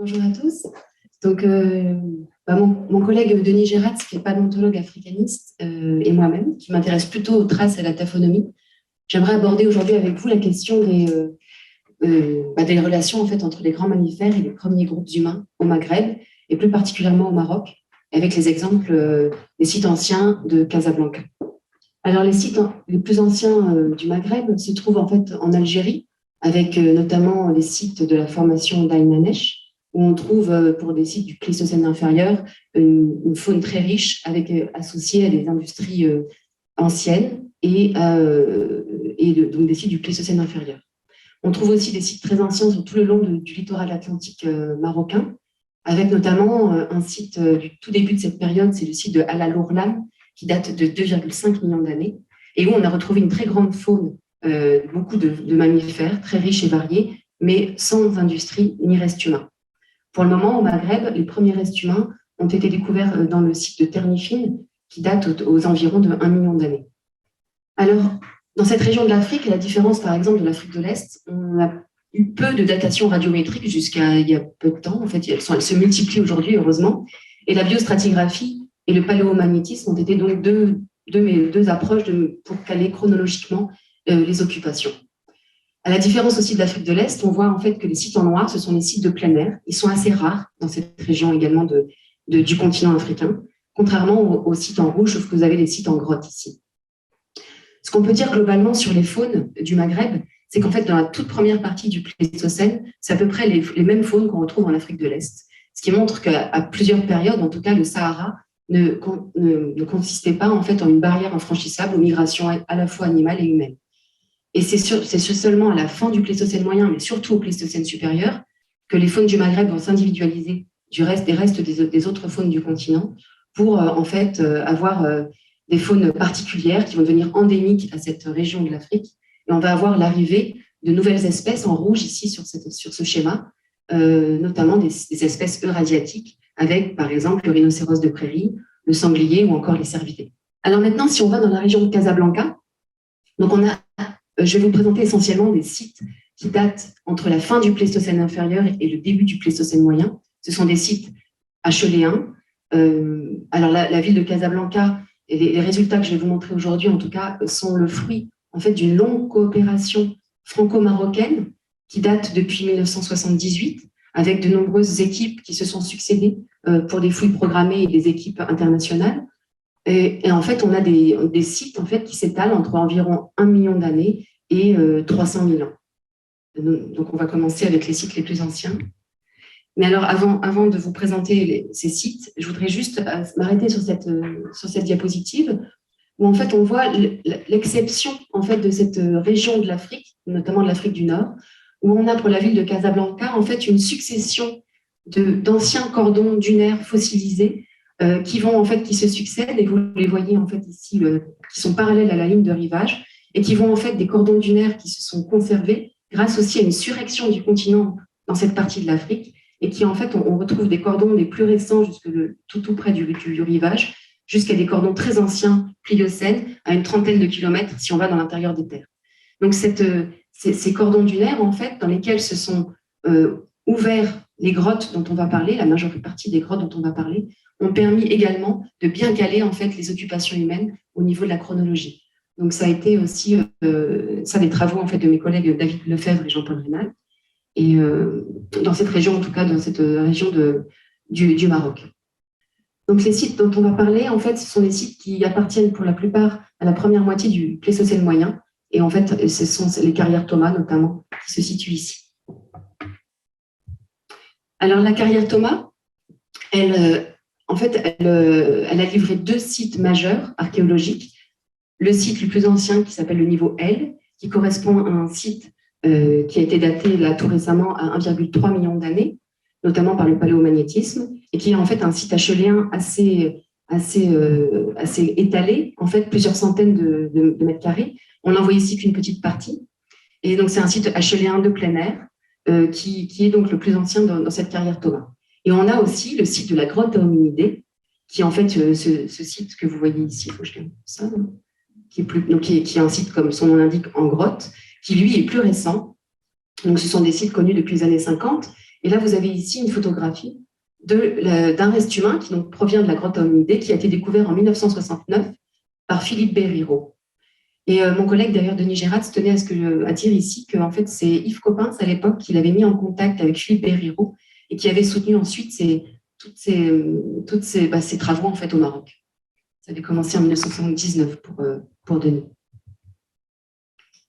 Bonjour à tous. Donc, mon collègue Denis Gérat, qui est paléontologue africaniste, et moi-même, qui m'intéresse plutôt aux traces et à la taphonomie, j'aimerais aborder aujourd'hui avec vous la question des relations en fait, entre les grands mammifères et les premiers groupes humains au Maghreb, et plus particulièrement au Maroc, avec les exemples des sites anciens de Casablanca. Alors, les sites les plus anciens du Maghreb se trouvent en fait en Algérie, avec notamment les sites de la formation d'Ain Manèche, où on trouve, pour des sites du Pléistocène inférieur, une faune très riche, associée à des industries anciennes donc des sites du Pléistocène inférieur. On trouve aussi des sites très anciens sur tout le long du littoral atlantique marocain, avec notamment un site du tout début de cette période, c'est le site de Al Al-Ourlam, qui date de 2,5 millions d'années, et où on a retrouvé une très grande faune, beaucoup de mammifères, très riches et variés, mais sans industrie ni reste humain. Pour le moment, au Maghreb, les premiers restes humains ont été découverts dans le site de Ternifine, qui date aux environs de 1 million d'années. Alors, dans cette région de l'Afrique, à la différence par exemple de l'Afrique de l'Est, on a eu peu de datation radiométrique jusqu'à il y a peu de temps. En fait, elles se multiplient aujourd'hui, heureusement. Et la biostratigraphie et le paléomagnétisme ont été donc deux approches pour caler chronologiquement les occupations. À la différence aussi de l'Afrique de l'Est, on voit en fait que les sites en noir, ce sont les sites de plein air. Ils sont assez rares dans cette région également du continent africain, contrairement aux sites en rouge, sauf que vous avez les sites en grotte ici. Ce qu'on peut dire globalement sur les faunes du Maghreb, c'est qu'en fait, dans la toute première partie du Pléistocène, c'est à peu près les mêmes faunes qu'on retrouve en Afrique de l'Est. Ce qui montre qu'à plusieurs périodes, en tout cas, le Sahara ne consistait pas en fait en une barrière infranchissable aux migrations à la fois animales et humaines. Et c'est seulement à la fin du Pléistocène moyen, mais surtout au Pléistocène supérieur, que les faunes du Maghreb vont s'individualiser des restes des autres faunes du continent pour en fait avoir des faunes particulières qui vont devenir endémiques à cette région de l'Afrique. Et on va avoir l'arrivée de nouvelles espèces en rouge ici sur ce schéma, notamment des espèces eurasiatiques, avec par exemple le rhinocéros de prairie, le sanglier ou encore les cervidés. Alors maintenant, si on va dans la région de Casablanca, donc je vais vous présenter essentiellement des sites qui datent entre la fin du Pléistocène inférieur et le début du Pléistocène moyen. Ce sont des sites acheléens. Alors la ville de Casablanca et les résultats que je vais vous montrer aujourd'hui, en tout cas, sont le fruit en fait d'une longue coopération franco-marocaine qui date depuis 1978, avec de nombreuses équipes qui se sont succédées pour des fouilles programmées et des équipes internationales. Et en fait, on a des sites en fait, qui s'étalent entre environ 1 million d'années et 300 000 ans. Donc, on va commencer avec les sites les plus anciens. Mais alors, avant de vous présenter ces sites, je voudrais juste m'arrêter sur cette diapositive où en fait, on voit l'exception en fait, de cette région de l'Afrique, notamment de l'Afrique du Nord, où on a pour la ville de Casablanca en fait, une succession d'anciens cordons dunaires fossilisés qui se succèdent, et vous les voyez en fait ici, qui sont parallèles à la ligne de rivage, et qui vont en fait des cordons dunaires qui se sont conservés grâce aussi à une surrection du continent dans cette partie de l'Afrique, et qui en fait, on retrouve des cordons les plus récents tout près du rivage, jusqu'à des cordons très anciens, pliocènes, à une trentaine de kilomètres si on va dans l'intérieur des terres. Donc ces cordons dunaires, en fait, dans lesquels se sont ouverts les grottes dont on va parler, la majeure partie des grottes dont on va parler, ont permis également de bien caler en fait les occupations humaines au niveau de la chronologie. Donc ça a été aussi des travaux en fait de mes collègues David Lefebvre et Jean-Paul Rénal, et dans cette région, en tout cas dans cette région du Maroc. Donc les sites dont on va parler, en fait, ce sont des sites qui appartiennent pour la plupart à la première moitié du Pléistocène moyen, et en fait, ce sont les carrières Thomas notamment qui se situent ici. Alors la carrière Thomas, elle a livré 2 sites majeurs archéologiques. Le site le plus ancien qui s'appelle le niveau L, qui correspond à un site qui a été daté là tout récemment à 1,3 million d'années, notamment par le paléomagnétisme, et qui est en fait un site acheléen assez étalé, en fait plusieurs centaines de mètres carrés. On n'en voit ici qu'une petite partie. Et donc c'est un site acheléen de plein air qui est donc le plus ancien dans cette carrière Thomas. Et on a aussi le site de la grotte à hominidés, qui est en fait ce site que vous voyez ici, il faut que je termine ça, qui est un site, comme son nom l'indique, en grotte, qui lui est plus récent, Donc, ce sont des sites connus depuis les années 50. Et là, vous avez ici une photographie d'un reste humain qui donc provient de la grotte hominidée, qui a été découvert en 1969 par Philippe Berriro. Et mon collègue, d'ailleurs, Denis Gératz, tenait à dire ici que en fait, c'est Yves Coppens, à l'époque, qui l'avait mis en contact avec Philippe Berriro et qui avait soutenu ensuite tous ces travaux en fait, au Maroc. Ça avait commencé en 1979 pour Denis.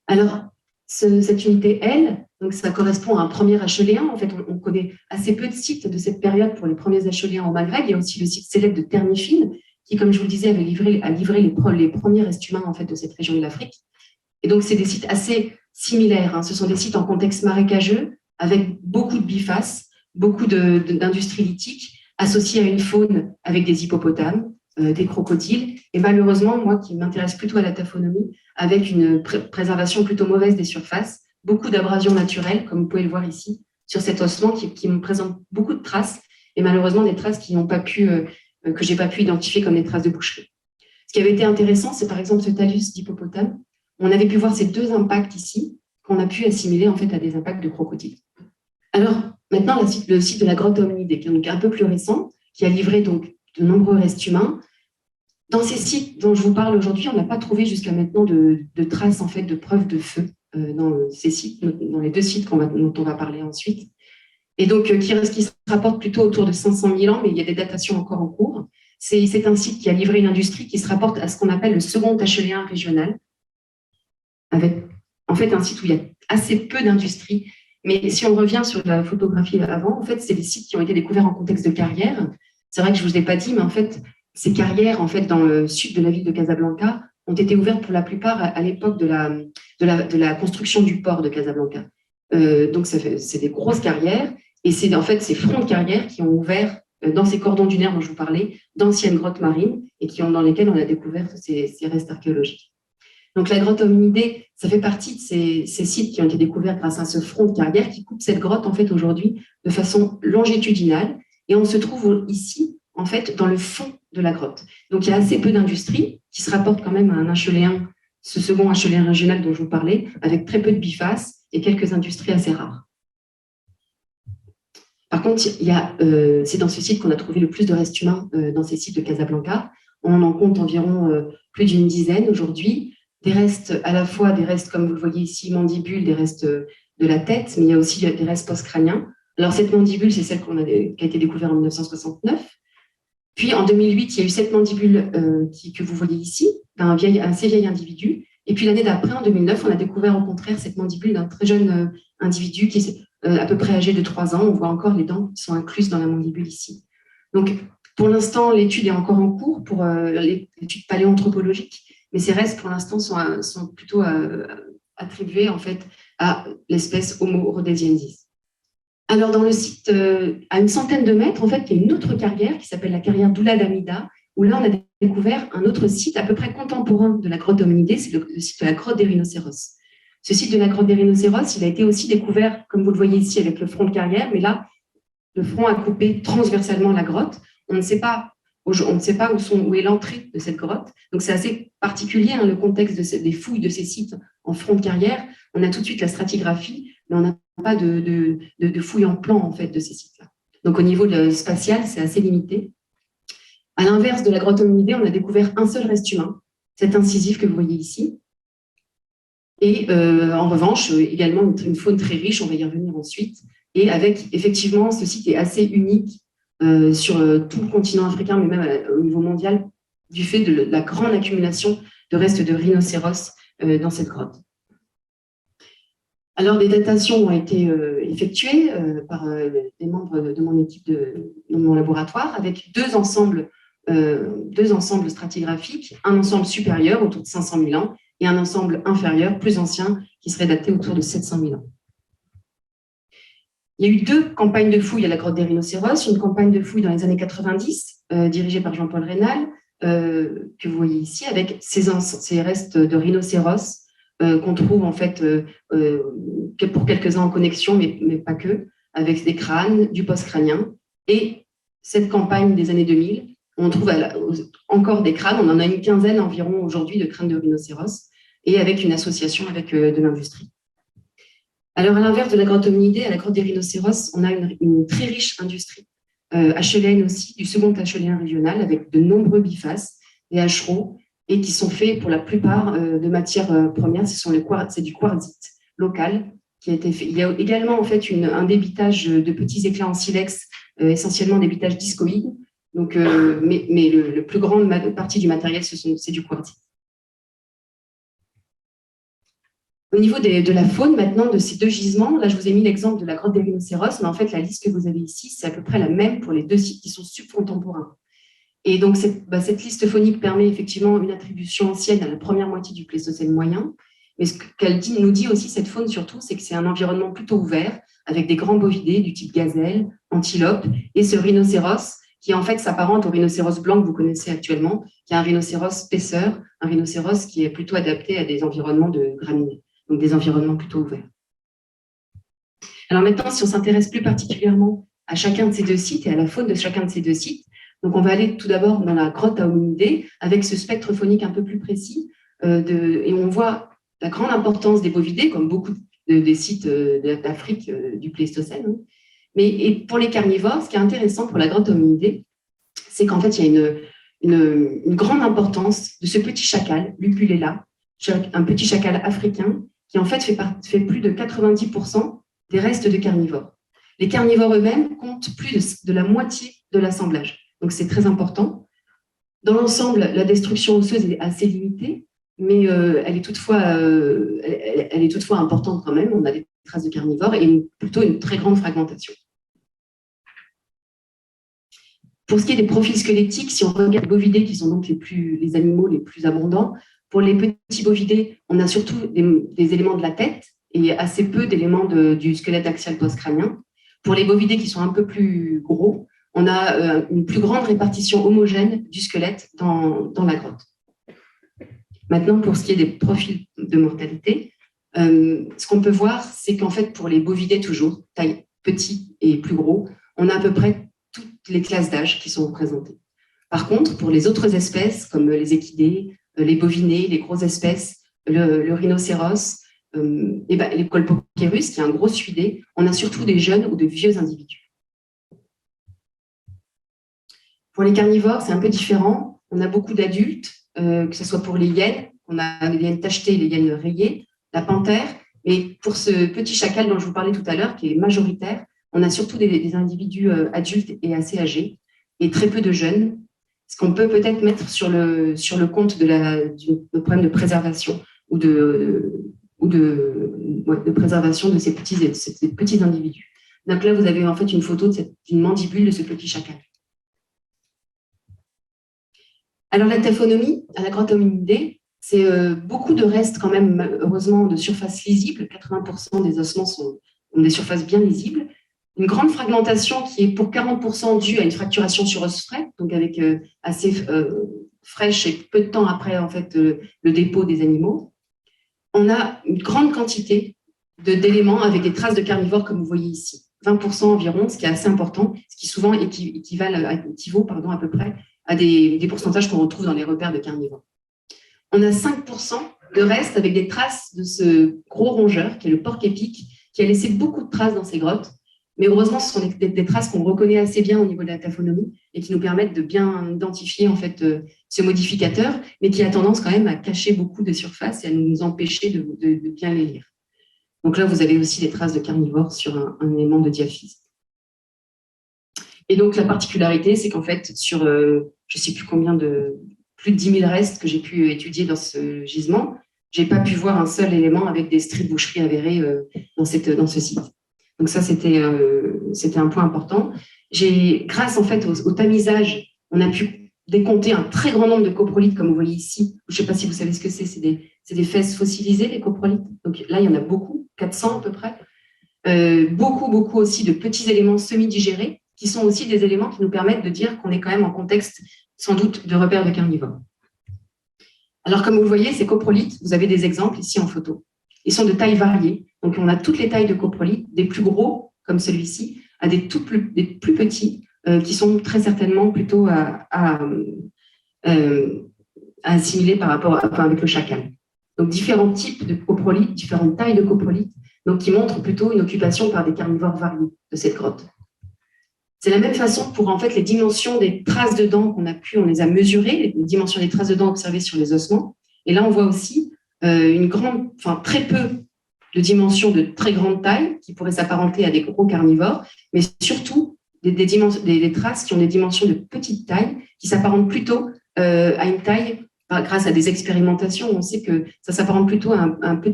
Alors, cette unité L, donc ça correspond à un premier acheléen. En fait, on connaît assez peu de sites de cette période pour les premiers acheléens au Maghreb. Il y a aussi le site célèbre de Ternifine, qui, comme je vous le disais, a livré les premiers restes humains en fait, de cette région de l'Afrique. Et donc, c'est des sites assez similaires. Hein. Ce sont des sites en contexte marécageux, avec beaucoup de bifaces, beaucoup d'industries lithiques, associées à une faune avec des hippopotames, des crocodiles, et malheureusement, moi qui m'intéresse plutôt à la taphonomie, avec une préservation plutôt mauvaise des surfaces, beaucoup d'abrasions naturelles, comme vous pouvez le voir ici, sur cet ossement qui me présente beaucoup de traces, et malheureusement des traces que j'ai pas pu identifier comme des traces de boucherie. Ce qui avait été intéressant, c'est par exemple ce talus d'hippopotame. On avait pu voir ces deux impacts ici, qu'on a pu assimiler en fait à des impacts de crocodiles. Alors, maintenant, le site de la grotte hominidée, qui est donc un peu plus récent, qui a livré donc de nombreux restes humains. Dans ces sites dont je vous parle aujourd'hui, on n'a pas trouvé jusqu'à maintenant de traces en fait, de preuves de feu dans ces sites, dans les deux sites dont on va parler ensuite. Et donc, qui se rapporte plutôt autour de 500 000 ans, mais il y a des datations encore en cours. C'est un site qui a livré une industrie qui se rapporte à ce qu'on appelle le second acheléen régional, avec en fait un site où il y a assez peu d'industrie. Mais si on revient sur la photographie avant, en fait, c'est des sites qui ont été découverts en contexte de carrière. C'est vrai que je ne vous ai pas dit, mais en fait, ces carrières, en fait, dans le sud de la ville de Casablanca, ont été ouvertes pour la plupart à l'époque de la construction du port de Casablanca. Donc, c'est des grosses carrières, et c'est en fait ces fronts de carrière qui ont ouvert dans ces cordons dunaires dont je vous parlais, d'anciennes grottes marines, et dans lesquelles on a découvert ces restes archéologiques. Donc, la grotte hominidée, ça fait partie de ces sites qui ont été découverts grâce à ce front de carrière qui coupe cette grotte, en fait, aujourd'hui, de façon longitudinale. Et on se trouve ici, en fait, dans le fond de la grotte. Donc, il y a assez peu d'industrie qui se rapportent quand même à un acheléen, ce second acheléen régional dont je vous parlais, avec très peu de bifaces et quelques industries assez rares. Par contre, c'est dans ce site qu'on a trouvé le plus de restes humains dans ces sites de Casablanca. On en compte environ plus d'une dizaine aujourd'hui. Des restes, à la fois des restes, comme vous le voyez ici, mandibules, des restes de la tête, mais il y a aussi des restes post-crâniens. Alors, cette mandibule, c'est celle qui a été découverte en 1969. Puis, en 2008, il y a eu cette mandibule que vous voyez ici, d'un assez vieil individu. Et puis, l'année d'après, en 2009, on a découvert au contraire cette mandibule d'un très jeune individu qui est à peu près âgé de 3 ans. On voit encore les dents qui sont incluses dans la mandibule ici. Donc, pour l'instant, l'étude est encore en cours pour l'étude paléoanthropologique. Mais ces restes, pour l'instant, sont plutôt attribués en fait à l'espèce Homo rhodesiensis. Alors, dans le site, à une centaine de mètres, en fait, il y a une autre carrière qui s'appelle la carrière d'Oulad Hamida, où là, on a découvert un autre site à peu près contemporain de la grotte hominidée, c'est le site de la grotte des rhinocéros. Ce site de la grotte des rhinocéros, il a été aussi découvert, comme vous le voyez ici, avec le front de carrière, mais là, le front a coupé transversalement la grotte. On ne sait pas où est l'entrée de cette grotte. Donc, c'est assez particulier, hein, le contexte des fouilles de ces sites en front de carrière. On a tout de suite la stratigraphie, mais on n'a pas de fouilles en plan, en fait, de ces sites-là. Donc, au niveau spatial, c'est assez limité. À l'inverse de la grotte hominidée, on a découvert un seul reste humain, cet incisif que vous voyez ici. Et en revanche, également une faune très riche, on va y revenir ensuite. Et avec, effectivement, ce site est assez unique sur tout le continent africain, mais même au niveau mondial, du fait de la grande accumulation de restes de rhinocéros dans cette grotte. Alors, des datations ont été effectuées par des membres de mon équipe de mon laboratoire, avec deux ensembles stratigraphiques, un ensemble supérieur autour de 500 000 ans et un ensemble inférieur, plus ancien, qui serait daté autour de 700 000 ans. Il y a eu 2 campagnes de fouilles à la grotte des rhinocéros, une campagne de fouilles dans les années 90, dirigée par Jean-Paul Reynal, que vous voyez ici, avec ces restes de rhinocéros qu'on trouve en fait pour quelques-uns en connexion, mais pas que, avec des crânes, du post-crânien. Et cette campagne des années 2000, on trouve encore des crânes, on en a une quinzaine environ aujourd'hui de crânes de rhinocéros, et avec une association avec de l'industrie. Alors, à l'inverse de la grotte hominidée, à la grotte des rhinocéros, on a une très riche industrie HLN aussi, du second HLN régional, avec de nombreux bifaces, des hacherons, et qui sont faits pour la plupart de matières premières. C'est du quartzite local qui a été fait. Il y a également en fait un débitage de petits éclats en silex, essentiellement débitage discoïde. Donc, mais le plus grande partie du matériel, c'est du quartzite. Au niveau de la faune maintenant de ces deux gisements, là je vous ai mis l'exemple de la grotte des rhinocéros, mais en fait la liste que vous avez ici, c'est à peu près la même pour les deux sites qui sont subcontemporains. Et donc cette liste faunique permet effectivement une attribution ancienne à la première moitié du Pléistocène moyen, mais ce qu'elle nous dit aussi, cette faune surtout, c'est que c'est un environnement plutôt ouvert, avec des grands bovidés du type gazelle, antilope, et ce rhinocéros, qui en fait s'apparente au rhinocéros blanc que vous connaissez actuellement, qui est un rhinocéros paisseur, un rhinocéros qui est plutôt adapté à des environnements de graminées, donc des environnements plutôt ouverts. Alors maintenant, si on s'intéresse plus particulièrement à chacun de ces deux sites et à la faune de chacun de ces deux sites, donc on va aller tout d'abord dans la grotte à hominidés avec ce spectre faunique un peu plus précis, et on voit la grande importance des bovidés, comme beaucoup des sites d'Afrique du Pléistocène. Mais pour les carnivores, ce qui est intéressant pour la grotte à hominidés, c'est qu'en fait, il y a une grande importance de ce petit chacal, Lupulella, un petit chacal africain, qui en fait fait plus de 90% des restes de carnivores. Les carnivores eux-mêmes comptent plus de la moitié de l'assemblage. Donc, c'est très important. Dans l'ensemble, la destruction osseuse est assez limitée, mais elle est toutefois importante quand même. On a des traces de carnivores et plutôt une très grande fragmentation. Pour ce qui est des profils squelettiques, si on regarde les bovidés, qui sont donc les animaux les plus abondants, pour les petits bovidés, on a surtout des éléments de la tête et assez peu d'éléments du squelette axial post-crânien. Pour les bovidés qui sont un peu plus gros, on a une plus grande répartition homogène du squelette dans la grotte. Maintenant, pour ce qui est des profils de mortalité, ce qu'on peut voir, c'est qu'en fait, pour les bovidés toujours, taille petit et plus gros, on a à peu près toutes les classes d'âge qui sont représentées. Par contre, pour les autres espèces, comme les équidés, les bovinés, les grosses espèces, le rhinocéros, et les colpochérus, qui est un gros suidé, on a surtout des jeunes ou de vieux individus. Pour les carnivores, c'est un peu différent. On a beaucoup d'adultes, que ce soit pour les hyènes, on a les hyènes tachetées et les hyènes rayées, la panthère, mais pour ce petit chacal dont je vous parlais tout à l'heure, qui est majoritaire, on a surtout des individus adultes et assez âgés, et très peu de jeunes, ce qu'on peut peut-être mettre sur le compte du problème de préservation ou de préservation de ces petits individus. Donc là, vous avez en fait une photo d'une mandibule de ce petit chacal. Alors la taphonomie à la grotte hominidés, c'est beaucoup de restes quand même, heureusement, de surface lisible. 80% des ossements ont des surfaces bien lisibles. Une grande fragmentation qui est pour 40% due à une fracturation sur os frais, donc avec assez fraîche et peu de temps après en fait, le dépôt des animaux. On a une grande quantité d'éléments avec des traces de carnivores comme vous voyez ici. 20% environ, ce qui est assez important, ce qui souvent équivaut à peu près à des pourcentages qu'on retrouve dans les repères de carnivores. On a 5% de restes avec des traces de ce gros rongeur, qui est le porc-épic, qui a laissé beaucoup de traces dans ces grottes. Mais heureusement, ce sont des traces qu'on reconnaît assez bien au niveau de la taphonomie et qui nous permettent de bien identifier en fait, ce modificateur, mais qui a tendance quand même à cacher beaucoup de surface et à nous empêcher de bien les lire. Donc là, vous avez aussi des traces de carnivores sur un élément de diaphyse. Et donc, la particularité, c'est qu'en fait, sur je ne sais plus combien plus de 10 000 restes que j'ai pu étudier dans ce gisement, je n'ai pas pu voir un seul élément avec des stries de boucherie avérées dans ce site. Donc ça, c'était un point important. Grâce en fait au tamisage, on a pu décompter un très grand nombre de coprolites, comme vous voyez ici. Je ne sais pas si vous savez ce que c'est. C'est des fesses fossilisées, les coprolites. Donc là, il y en a beaucoup, 400 à peu près. Beaucoup aussi de petits éléments semi-digérés, qui sont aussi des éléments qui nous permettent de dire qu'on est quand même en contexte, sans doute, de repères de carnivores. Alors, comme vous le voyez, ces coprolites, vous avez des exemples ici en photo. Ils sont de tailles variées. Donc, on a toutes les tailles de coprolites, des plus gros, comme celui-ci, à des plus petits, qui sont très certainement plutôt à assimiler avec le chacal. Donc, différents types de coprolites, différentes tailles de coprolites, donc qui montre plutôt une occupation par des carnivores variés de cette grotte. C'est la même façon pour en fait les dimensions des traces de dents on les a mesurées, les dimensions des traces de dents observées sur les ossements. Et là, on voit aussi très peu de dimensions de très grande taille qui pourraient s'apparenter à des gros carnivores, mais surtout des traces qui ont des dimensions de petite taille qui s'apparentent plutôt à une taille, grâce à des expérimentations, on sait que ça s'apparente plutôt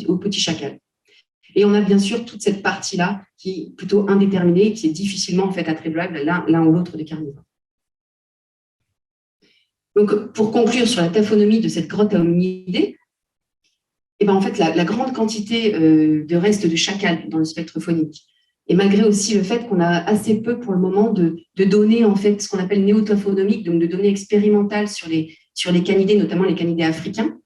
au petit chacal. Et on a bien sûr toute cette partie-là qui est plutôt indéterminée, qui est difficilement en fait attribuable l'un ou l'autre des carnivores. Donc, pour conclure sur la taphonomie de cette grotte à hominidés, en fait, la grande quantité de restes de chacal dans le spectre phonique, et malgré aussi le fait qu'on a assez peu pour le moment de données, en fait, ce qu'on appelle néotaphonomiques, donc de données expérimentales sur les canidés, notamment les canidés africains.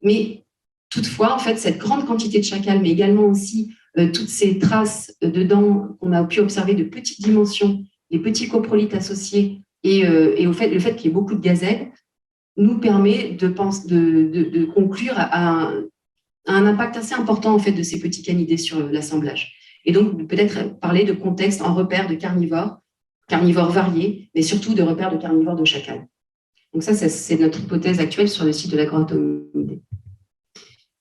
Mais toutefois, en fait, cette grande quantité de chacal, mais également aussi toutes ces traces de dents qu'on a pu observer de petites dimensions, les petits coprolites associés et le fait qu'il y ait beaucoup de gazelles, nous permet de conclure à un impact assez important en fait, de ces petits canidés sur l'assemblage. Et donc, peut-être parler de contexte en repère de carnivores variés, mais surtout de repères de carnivores de chacal. Donc ça c'est notre hypothèse actuelle sur le site de la grotte hominidés.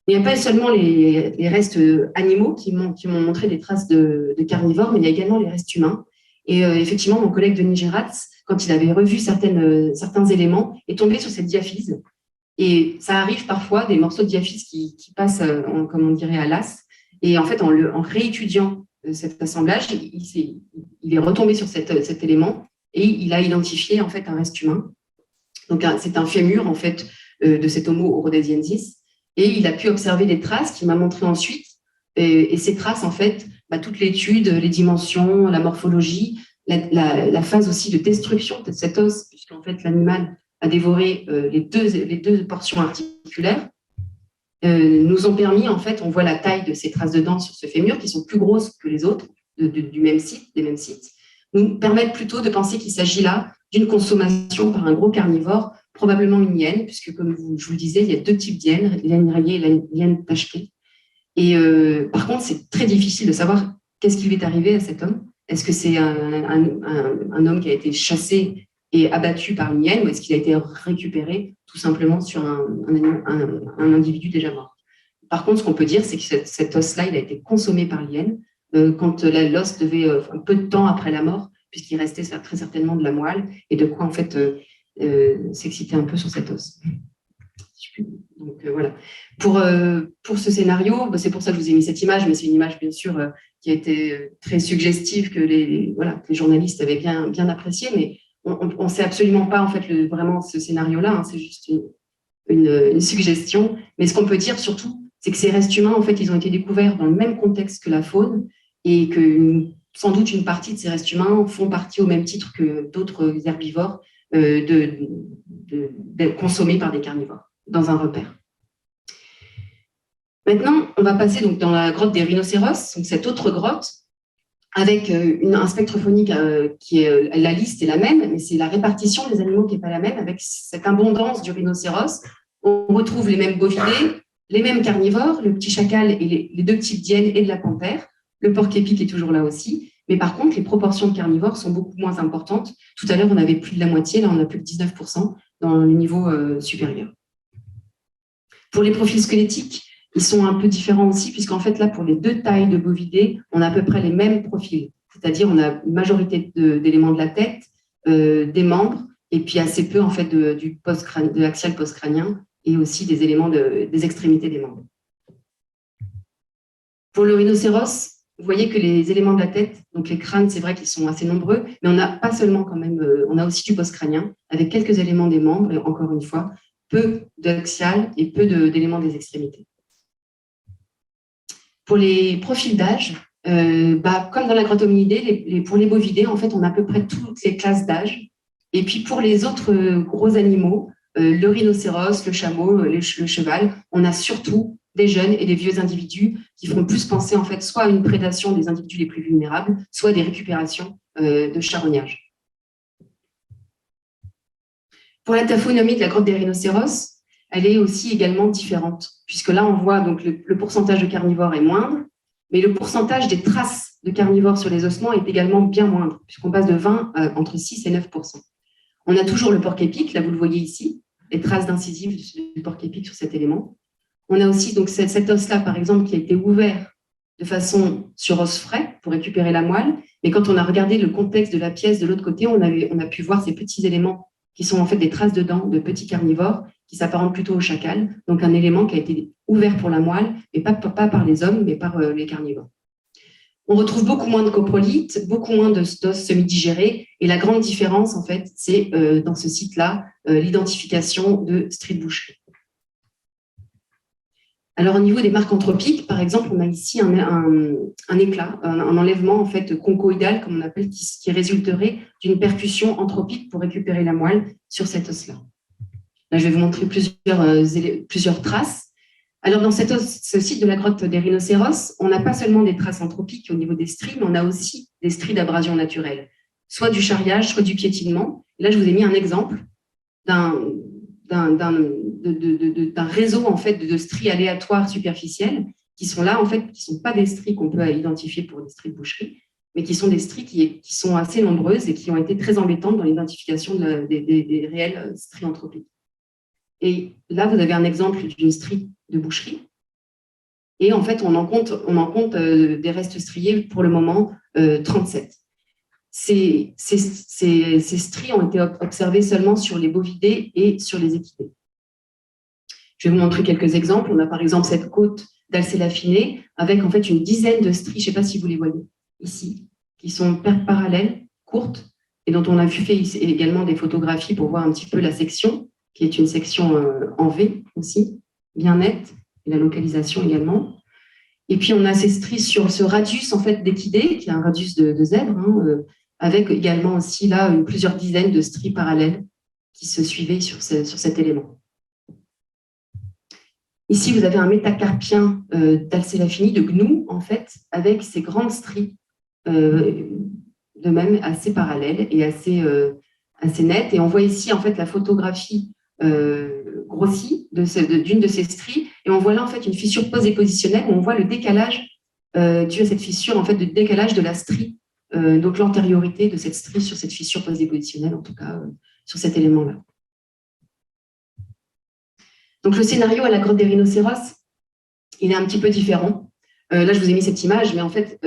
Il n'y a pas seulement les restes animaux qui m'ont montré des traces de carnivores, mais il y a également les restes humains. Et effectivement, mon collègue Denis Geratz, quand il avait revu certains éléments, est tombé sur cette diaphyse. Et ça arrive parfois, des morceaux de diaphyse qui passent, comme on dirait, à l'as. Et en fait, en réétudiant cet assemblage, il est retombé sur cet élément et il a identifié en fait un reste humain. Donc, c'est un fémur en fait de cet Homo rhodesiensis. Et il a pu observer des traces qu'il m'a montré ensuite. Et ces traces, en fait, toute l'étude, les dimensions, la morphologie, la phase aussi de destruction de cet os, puisqu'en fait, l'animal a dévoré les deux portions articulaires, nous ont permis, en fait, on voit la taille de ces traces de dents sur ce fémur, qui sont plus grosses que les autres des mêmes sites, nous permettent plutôt de penser qu'il s'agit là d'une consommation par un gros carnivore, probablement une hyène, puisque comme je vous le disais, il y a deux types d'hyènes, l'hyène rayée et l'hyène tachetée. Et par contre, c'est très difficile de savoir qu'est-ce qui lui est arrivé à cet homme. Est-ce que c'est un homme qui a été chassé et abattu par une hyène, ou est-ce qu'il a été récupéré tout simplement sur un individu déjà mort? Par contre, ce qu'on peut dire, c'est que cet os-là, il a été consommé par l'hyène quand l'os devait, un peu de temps après la mort, puisqu'il restait très certainement de la moelle, et de quoi en fait s'exciter un peu sur cet os. Donc voilà. Pour ce scénario, c'est pour ça que je vous ai mis cette image, mais c'est une image bien sûr qui a été très suggestive, que les journalistes avaient bien apprécié, mais on ne sait absolument pas en fait vraiment ce scénario-là, hein, c'est juste une suggestion. Mais ce qu'on peut dire surtout, c'est que ces restes humains, en fait, ils ont été découverts dans le même contexte que la faune, et que sans doute une partie de ces restes humains font partie au même titre que d'autres herbivores consommés par des carnivores dans un repère. Maintenant, on va passer donc dans la grotte des rhinocéros, donc cette autre grotte, avec un spectre phonique qui est, la liste est la même, mais c'est la répartition des animaux qui n'est pas la même, avec cette abondance du rhinocéros. On retrouve les mêmes bovidés, les mêmes carnivores, le petit chacal et les deux types d'hyènes et de la panthère. Le porc-épic est toujours là aussi, mais par contre, les proportions de carnivores sont beaucoup moins importantes. Tout à l'heure, on avait plus de la moitié, là, on a plus de 19% dans le niveau supérieur. Pour les profils squelettiques, ils sont un peu différents aussi, puisqu'en fait, là, pour les deux tailles de bovidés, on a à peu près les mêmes profils. C'est-à-dire, on a une majorité d'éléments de la tête, des membres, et puis assez peu, en fait, de l'axial post-crânien, et aussi des éléments des extrémités des membres. Pour le rhinocéros, vous voyez que les éléments de la tête, donc les crânes, c'est vrai qu'ils sont assez nombreux, mais on n'a pas seulement quand même, on a aussi du post-crânien, avec quelques éléments des membres, et encore une fois, peu d'axial et peu d'éléments des extrémités. Pour les profils d'âge, comme dans la grotte hominidés, pour les bovidés, en fait, on a à peu près toutes les classes d'âge. Et puis pour les autres gros animaux, le rhinocéros, le chameau, le cheval, on a surtout des jeunes et des vieux individus qui font plus penser en fait soit à une prédation des individus les plus vulnérables, soit à des récupérations de charognage. Pour la taphonomie de la grotte des rhinocéros, elle est aussi également différente, puisque là, on voit donc le pourcentage de carnivores est moindre, mais le pourcentage des traces de carnivores sur les ossements est également bien moindre, puisqu'on passe de 20 à entre 6 et 9%. On a toujours le porc-épic, là vous le voyez ici, les traces d'incisives du porc-épic sur cet élément. On a aussi donc cet os-là, par exemple, qui a été ouvert de façon sur os frais pour récupérer la moelle, mais quand on a regardé le contexte de la pièce de l'autre côté, on a pu voir ces petits éléments qui sont en fait des traces de dents de petits carnivores qui s'apparentent plutôt au chacal, donc un élément qui a été ouvert pour la moelle, mais pas par les hommes, mais par les carnivores. On retrouve beaucoup moins de coprolites, beaucoup moins d'os semi-digérés, et la grande différence, en fait, c'est dans ce site-là, l'identification de stries de boucherie. Alors, au niveau des marques anthropiques, par exemple, on a ici un éclat, un enlèvement en fait conchoïdal, comme on appelle, qui résulterait d'une percussion anthropique pour récupérer la moelle sur cet os-là. Là, je vais vous montrer plusieurs traces. Alors, dans ce site de la grotte des rhinocéros, on n'a pas seulement des traces anthropiques au niveau des stries, mais on a aussi des stries d'abrasion naturelle, soit du charriage, soit du piétinement. Et là, je vous ai mis un exemple d'un réseau en fait de stries aléatoires superficielles qui sont là en fait, qui sont pas des stries qu'on peut identifier pour des stries de boucherie, mais qui sont des stries qui sont assez nombreuses et qui ont été très embêtantes dans l'identification des réelles stries anthropiques. Et là, vous avez un exemple d'une strie de boucherie. Et en fait, on en compte des restes striés pour le moment 37. Ces stries ont été observées seulement sur les bovidés et sur les équidés. Je vais vous montrer quelques exemples. On a par exemple cette côte d'Alcélafiné avec en fait une dizaine de stries, je ne sais pas si vous les voyez ici, qui sont parallèles, courtes, et dont on a fait également des photographies pour voir un petit peu la section, qui est une section en V aussi, bien nette, et la localisation également. Et puis on a ces stries sur ce radius en fait d'équidés, qui est un radius de zèbre, avec également aussi là plusieurs dizaines de stries parallèles qui se suivaient sur cet élément. Ici, vous avez un métacarpien d'Alcélafini, de gnou, en fait, avec ces grandes stries, de même assez parallèles et assez nettes. Et on voit ici, en fait, la photographie grossie d'une de ces stries. Et on voit là, en fait, une fissure posée-positionnelle où on voit le décalage, dû à cette fissure, en fait, de décalage de la strie, donc l'antériorité de cette strie sur cette fissure posée-positionnelle, en tout cas, sur cet élément-là. Donc, le scénario à la grotte des rhinocéros, il est un petit peu différent. Là, je vous ai mis cette image, mais en fait,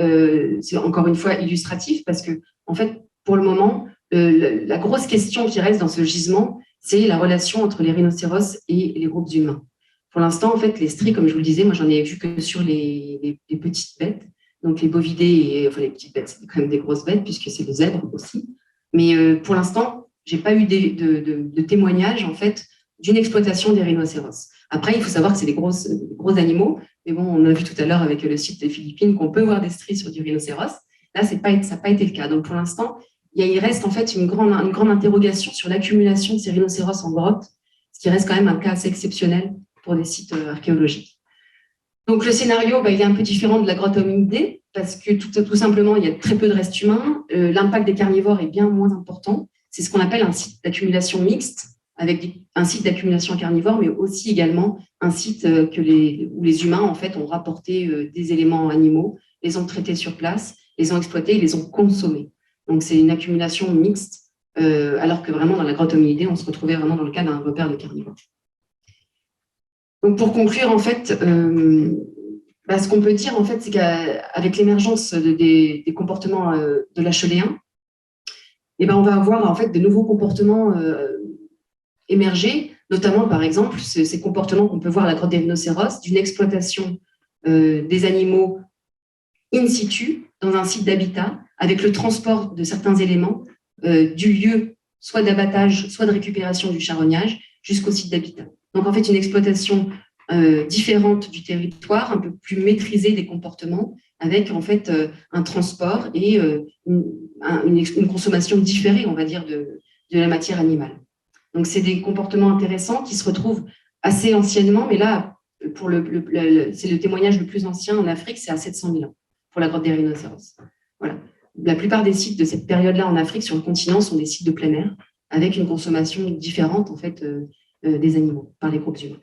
c'est encore une fois illustratif parce que, en fait, pour le moment, la grosse question qui reste dans ce gisement, c'est la relation entre les rhinocéros et les groupes humains. Pour l'instant, en fait, les stries, comme je vous le disais, moi, j'en ai vu que sur les petites bêtes, donc les bovidés, et, enfin, les petites bêtes, c'est quand même des grosses bêtes puisque c'est les zèbres aussi. Mais pour l'instant, j'ai pas eu de témoignages, en fait, d'une exploitation des rhinocéros. Après, il faut savoir que c'est des gros animaux, mais bon, on a vu tout à l'heure avec le site des Philippines qu'on peut voir des stries sur du rhinocéros. Là, ça n'a pas été le cas. Donc, pour l'instant, il reste en fait une grande interrogation sur l'accumulation de ces rhinocéros en grotte, ce qui reste quand même un cas assez exceptionnel pour des sites archéologiques. Donc, le scénario, il est un peu différent de la grotte hominidée, parce que tout simplement, il y a très peu de restes humains. L'impact des carnivores est bien moins important. C'est ce qu'on appelle un site d'accumulation mixte, avec un site d'accumulation carnivore, mais aussi également un site où les humains en fait, ont rapporté des éléments animaux, les ont traités sur place, les ont exploités et les ont consommés. Donc, c'est une accumulation mixte, alors que vraiment, dans la grotte hominidée, on se retrouvait vraiment dans le cas d'un repère de carnivores. Donc, pour conclure, en fait, ce qu'on peut dire, en fait, c'est qu'avec l'émergence des comportements de l'acheléen, on va avoir en fait de nouveaux comportements émerger, notamment par exemple ces comportements qu'on peut voir à la grotte des rhinocéros, d'une exploitation des animaux in situ dans un site d'habitat, avec le transport de certains éléments du lieu soit d'abattage, soit de récupération du charognage jusqu'au site d'habitat. Donc en fait une exploitation différente du territoire, un peu plus maîtrisée des comportements, avec en fait un transport et une consommation différée, on va dire, de la matière animale. Donc, c'est des comportements intéressants qui se retrouvent assez anciennement, mais là, c'est le témoignage le plus ancien en Afrique, c'est à 700 000 ans pour la grotte des rhinocéros. Voilà. La plupart des sites de cette période-là en Afrique, sur le continent, sont des sites de plein air, avec une consommation différente en fait, des animaux par les groupes humains.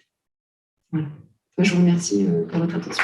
Voilà. Moi, je vous remercie pour votre attention.